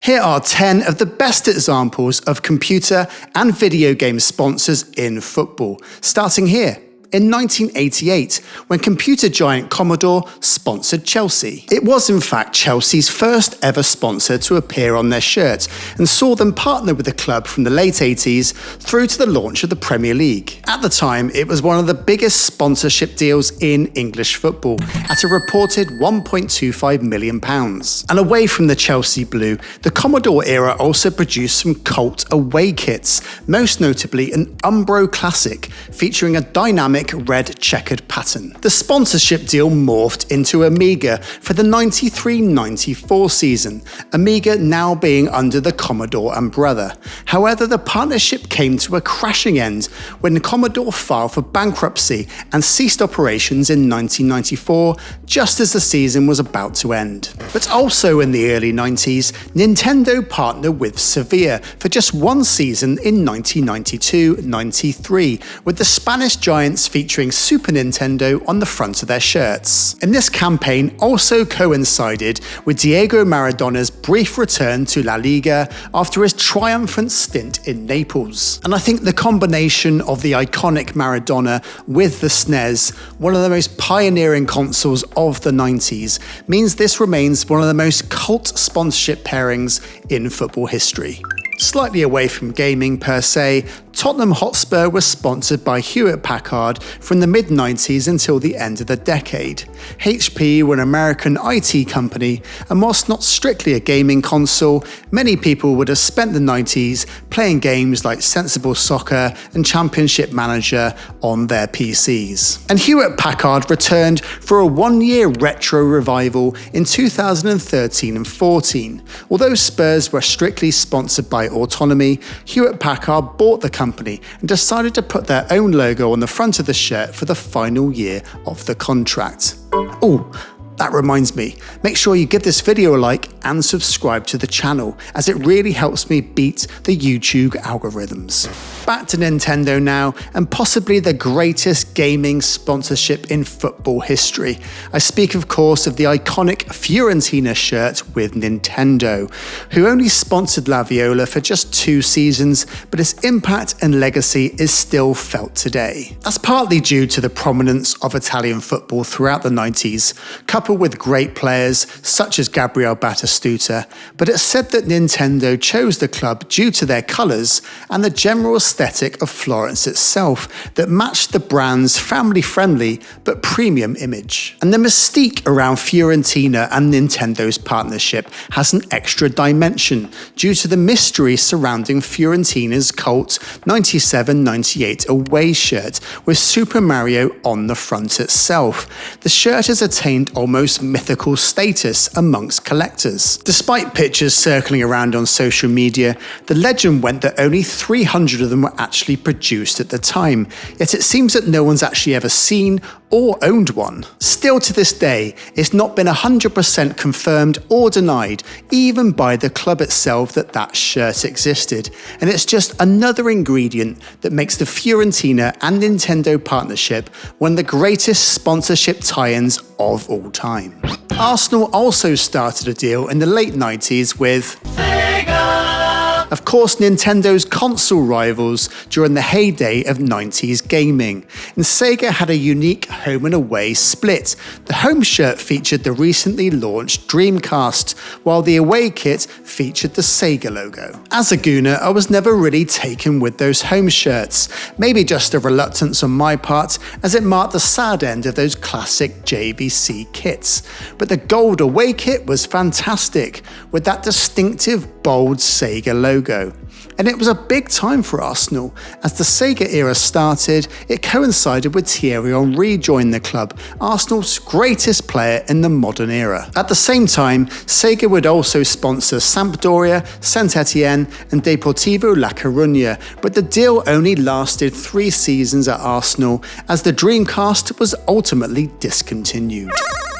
Here are 10 of the best examples of computer and video game sponsors in football, starting here. In 1988, when computer giant Commodore sponsored Chelsea. It was in fact Chelsea's first ever sponsor to appear on their shirt and saw them partner with the club from the late 80s through to the launch of the Premier League. At the time, it was one of the biggest sponsorship deals in English football at a reported £1.25 million. And away from the Chelsea blue, the Commodore era also produced some cult away kits, most notably an Umbro Classic featuring a dynamic red checkered pattern. The sponsorship deal morphed into Amiga for the 93-94 season, Amiga now being under the Commodore umbrella. However, the partnership came to a crashing end when Commodore filed for bankruptcy and ceased operations in 1994, just as the season was about to end. But also in the early 90s, Nintendo partnered with Sevilla for just one season in 1992-93, with the Spanish giants featuring Super Nintendo on the front of their shirts. And this campaign also coincided with Diego Maradona's brief return to La Liga after his triumphant stint in Naples. And I think the combination of the iconic Maradona with the SNES, one of the most pioneering consoles of the 90s, means this remains one of the most cult sponsorship pairings in football history. Slightly away from gaming per se, Tottenham Hotspur was sponsored by Hewlett Packard from the mid-90s until the end of the decade. HP were an American IT company, and whilst not strictly a gaming console, many people would have spent the 90s playing games like Sensible Soccer and Championship Manager on their PCs. And Hewlett Packard returned for a one-year retro revival in 2013 and 14. Although Spurs were strictly sponsored by Autonomy, Hewlett Packard bought the company and decided to put their own logo on the front of the shirt for the final year of the contract. Oh, that reminds me, make sure you give this video a like and subscribe to the channel, as it really helps me beat the YouTube algorithms. Back to Nintendo now, and possibly the greatest gaming sponsorship in football history. I speak of course of the iconic Fiorentina shirt with Nintendo, who only sponsored La Viola for just 2 seasons, but its impact and legacy is still felt today. That's partly due to the prominence of Italian football throughout the 90s, coupled with great players such as Gabriel Batistuta, but it's said that Nintendo chose the club due to their colours and the general aesthetic of Florence itself that matched the brand's family-friendly but premium image. And the mystique around Fiorentina and Nintendo's partnership has an extra dimension due to the mystery surrounding Fiorentina's cult 97-98 away shirt with Super Mario on the front itself. The shirt has attained almost mythical status amongst collectors. Despite pictures circling around on social media, the legend went that only 300 of them were actually produced at the time, yet it seems that no one's actually ever seen or owned one. Still to this day, it's not been 100% confirmed or denied, even by the club itself, that that shirt existed, and it's just another ingredient that makes the Fiorentina and Nintendo partnership one of the greatest sponsorship tie-ins of all time. Arsenal also started a deal in the late 90s with Sega. Of course, Nintendo's console rivals during the heyday of 90s gaming. And Sega had a unique home and away split. The home shirt featured the recently launched Dreamcast, while the away kit featured the Sega logo. As a gooner, I was never really taken with those home shirts. Maybe just a reluctance on my part, as it marked the sad end of those classic JVC kits. But the gold away kit was fantastic, with that distinctive bold Sega logo. And it was a big time for Arsenal. As the Sega era started, it coincided with Thierry Henry joining the club, Arsenal's greatest player in the modern era. At the same time, Sega would also sponsor Sampdoria, Saint-Etienne and Deportivo La Coruña, but the deal only lasted 3 seasons at Arsenal, as the Dreamcast was ultimately discontinued.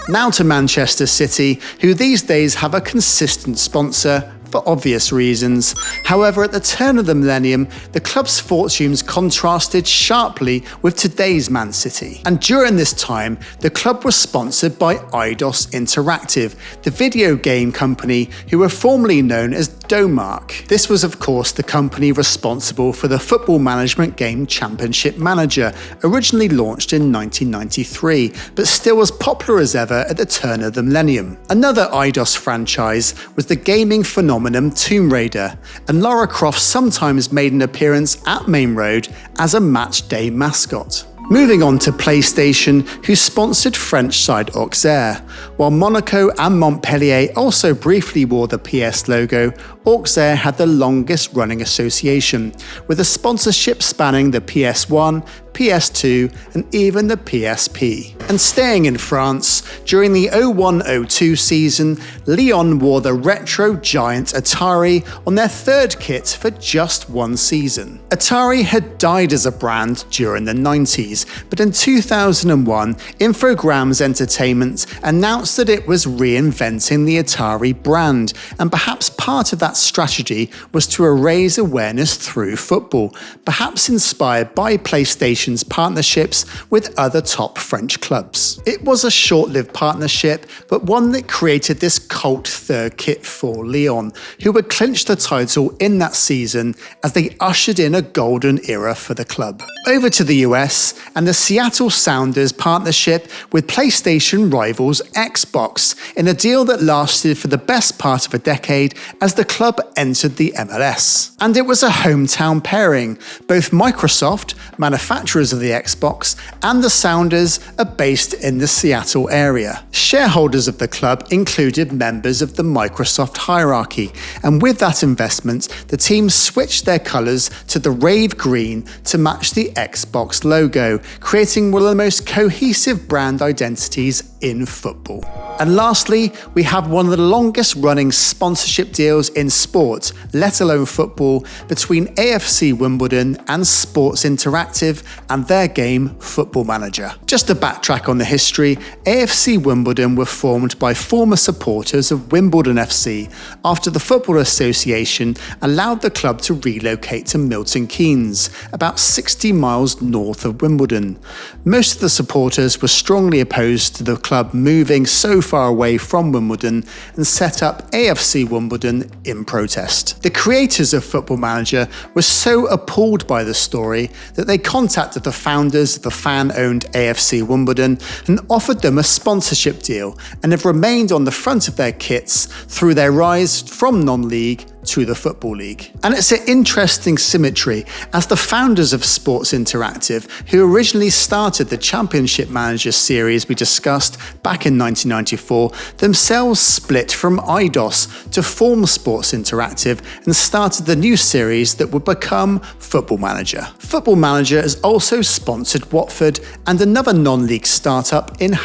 Now to Manchester City, who these days have a consistent sponsor, for obvious reasons. However, at the turn of the millennium, the club's fortunes contrasted sharply with today's Man City. And during this time, the club was sponsored by Eidos Interactive, the video game company who were formerly known as Domark. This was of course the company responsible for the football management game Championship Manager, originally launched in 1993, but still as popular as ever at the turn of the millennium. Another Eidos franchise was the gaming phenomenon Tomb Raider, and Lara Croft sometimes made an appearance at Main Road as a match day mascot. Moving on to PlayStation, who sponsored French side Auxerre. While Monaco and Montpellier also briefly wore the PS logo, Auxerre had the longest running association, with a sponsorship spanning the PS1, PS2 and even the PSP. And staying in France, during the 01-02 season, Lyon wore the retro giant Atari on their third kit for just one season. Atari had died as a brand during the 90s, but in 2001, Infogrames Entertainment announced that it was reinventing the Atari brand, and perhaps part of that strategy was to raise awareness through football, perhaps inspired by PlayStation's partnerships with other top French clubs. It was a short-lived partnership, but one that created this cult third kit for Lyon, who would clinch the title in that season as they ushered in a golden era for the club. Over to the US, and the Seattle Sounders partnership with PlayStation rivals Xbox in a deal that lasted for the best part of a decade as the club entered the MLS. And it was a hometown pairing. Both Microsoft, manufacturers of the Xbox, and the Sounders are based in the Seattle area. Shareholders of the club included members of the Microsoft hierarchy, and with that investment, the team switched their colours to the rave green to match the Xbox logo, creating one of the most cohesive brand identities in football. And lastly, we have one of the longest running sponsorship deals in sport, let alone football, between AFC Wimbledon and Sports Interactive and their game Football Manager. Just to backtrack on the history, AFC Wimbledon were formed by former supporters of Wimbledon FC after the Football Association allowed the club to relocate to Milton Keynes, about 60 miles north of Wimbledon. Most of the supporters were strongly opposed to the club moving so far away from Wimbledon and set up AFC Wimbledon in protest. The creators of Football Manager were so appalled by the story that they contacted the founders of the fan-owned AFC Wimbledon and offered them a sponsorship deal, and have remained on the front of their kits through their rise from non-league to the Football League. And it's an interesting symmetry, as the founders of Sports Interactive, who originally started the Championship Manager series we discussed back in 1994, themselves split from Eidos to form Sports Interactive and started the new series that would become Football Manager. Football Manager has also sponsored Watford and another non-league startup in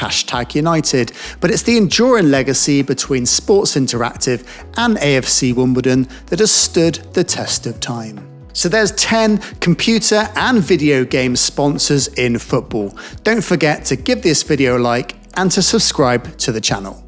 #United, but it's the enduring legacy between Sports Interactive and AFC Wimbledon that has stood the test of time. So there's 10 computer and video game sponsors in football. Don't forget to give this video a like and to subscribe to the channel.